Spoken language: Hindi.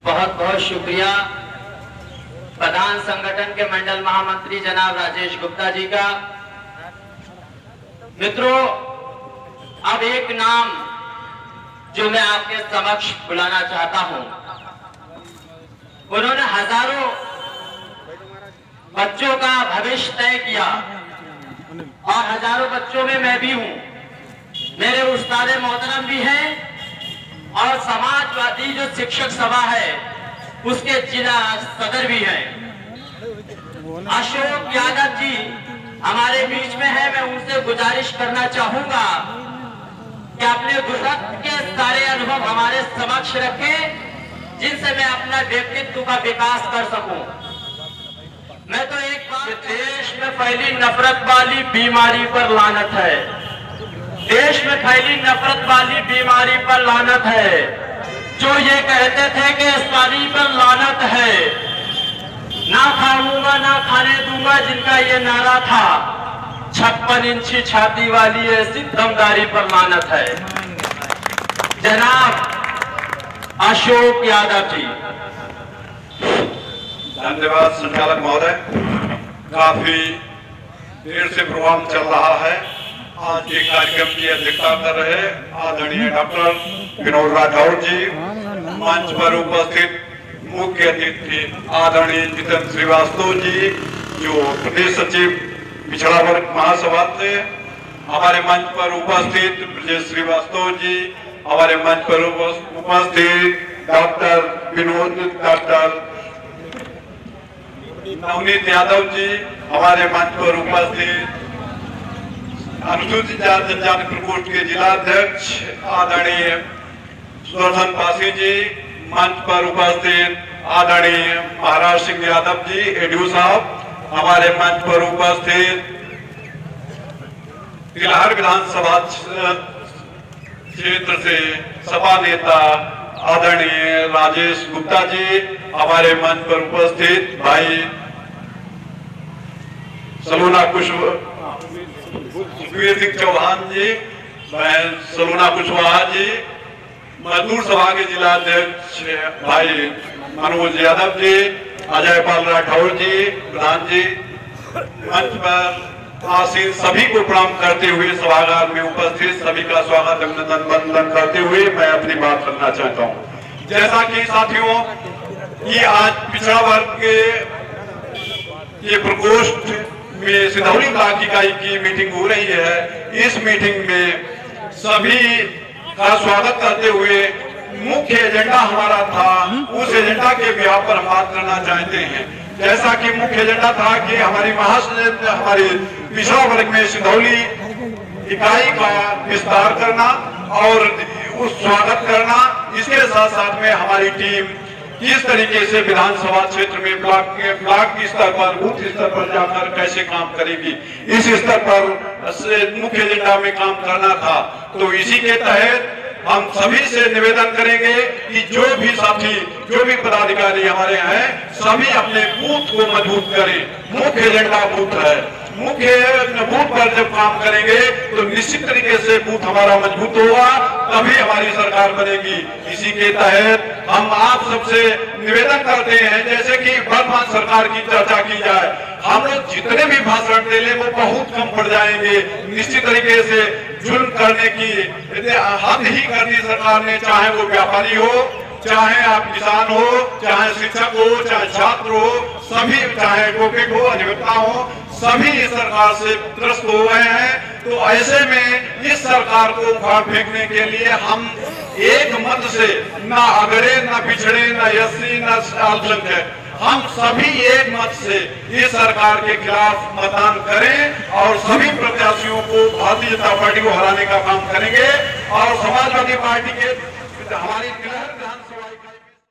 बहुत बहुत शुक्रिया प्रधान संगठन के मंडल महामंत्री जनाब राजेश गुप्ता जी का। मित्रों, अब एक नाम जो मैं आपके समक्ष बुलाना चाहता हूं, उन्होंने हजारों बच्चों का भविष्य तय किया और हजारों बच्चों में मैं भी हूं। मेरे उस्ताद मोहतरम भी हैं और समाजवादी जो शिक्षक सभा है उसके जिला सदर भी हैं। अशोक यादव जी हमारे बीच में है। मैं उनसे गुजारिश करना चाहूंगा कि अपने गुजरात के सारे अनुभव हमारे समक्ष रखें, जिनसे मैं अपना व्यक्तित्व का विकास कर सकूं। मैं तो एक बात, देश में फैली नफरत वाली बीमारी पर लानत है। देश में फैली नफरत वाली बीमारी पर लानत है। जो ये कहते थे कि इस पानी पर लानत है, ना खाऊंगा ना खाने दूंगा, जिनका ये नारा था, 56 इंची छाती वाली ऐसी दमदारी पर लानत है। जनाब अशोक यादव जी। धन्यवाद संचालक महोदय। काफी देर से प्रोग्राम चल रहा है। आज के कार्यक्रम की अध्यक्षता कर रहे आदरणीय डॉक्टर विनोद राठौर जी, मंच पर उपस्थित मुख्य अतिथि आदरणीय जितेंद्र श्रीवास्तव जी, जो प्रदेश सचिव पिछड़ा वर्ग महासभा थे, हमारे मंच पर उपस्थित ब्रजेश श्रीवास्तव जी, हमारे मंच पर उपस्थित डॉक्टर विनोद, डॉक्टर नवनीत यादव जी, हमारे मंच पर उपस्थित अनुसूचित जाति जनजाति प्रकोष्ठ के जिलाध्यक्ष आदरणीय सुदर्शन पासी जी, मंच पर उपस्थित आदरणीय महाराज सिंह यादव जी एडीओ साहब, हमारे मंच पर उपस्थित तिलहर विधानसभा क्षेत्र से सपा नेता आदरणीय राजेश गुप्ता जी, हमारे मंच पर उपस्थित भाई सलोना सुखवीर सिंह चौहान जी, सलोना कुशवाहा जी, मजदूर सभा के जिलाध्यक्ष भाई मनोज यादव जी, अजय पाल राठौर जी, प्रधान जी, मंच पर आसीन सभी को प्रणाम करते हुए सभागार में उपस्थित सभी का स्वागत अभिनंदन वंदन करते हुए मैं अपनी बात करना चाहता हूं। जैसा कि साथियों, ये आज पिछड़ा वर्ग के ये प्रकोष्ठ में सिंधौली ब्लॉक इकाई की मीटिंग हो रही है। इस मीटिंग में सभी का स्वागत करते हुए मुख्य एजेंडा हमारा था, उस एजेंडा के विहार पर हम बात करना चाहते हैं। जैसा कि मुख्य एजेंडा था कि हमारी पिछड़ा वर्ग में सिंधौली इकाई का विस्तार करना और उस स्वागत करना। इसके साथ साथ में हमारी टीम किस तरीके से विधानसभा क्षेत्र में ब्लॉक स्तर पर, बूथ स्तर पर जाकर कैसे काम करेगी, इस स्तर पर मुख्य एजेंडा में काम करना था। तो इसी के तहत हम सभी से निवेदन करेंगे कि जो भी साथी, जो भी पदाधिकारी हमारे हैं, सभी अपने बूथ को मजबूत करें। मुख्य एजेंडा बूथ है। मुख्य बूथ पर जब काम करेंगे तो निश्चित तरीके से बूथ हमारा मजबूत होगा, तभी हमारी सरकार बनेगी। इसी के तहत हम आप सबसे निवेदन करते हैं, जैसे कि वर्तमान सरकार की चर्चा की जाए, हम लोग जितने भी भाषण दे ले वो बहुत कम पड़ जाएंगे। निश्चित तरीके से जुल्म करने की हद ही कर दी सरकार ने, चाहे वो व्यापारी हो, चाहे आप किसान हो, चाहे शिक्षक हो, चाहे छात्र हो, सभी, चाहे एडवोकेट हो, अधिवक्ता हो, सभी इस सरकार से त्रस्त हो गए हैं। तो ऐसे में इस सरकार को उखाड़ फेंकने के लिए हम एक मत से, ना अगड़े, ना पिछड़े, ना एससी, ना अल्पसंख्यक, हम सभी एक मत से इस सरकार के खिलाफ मतदान करें और सभी प्रत्याशियों को भारतीय जनता पार्टी को हराने का काम करेंगे और समाजवादी पार्टी के हमारी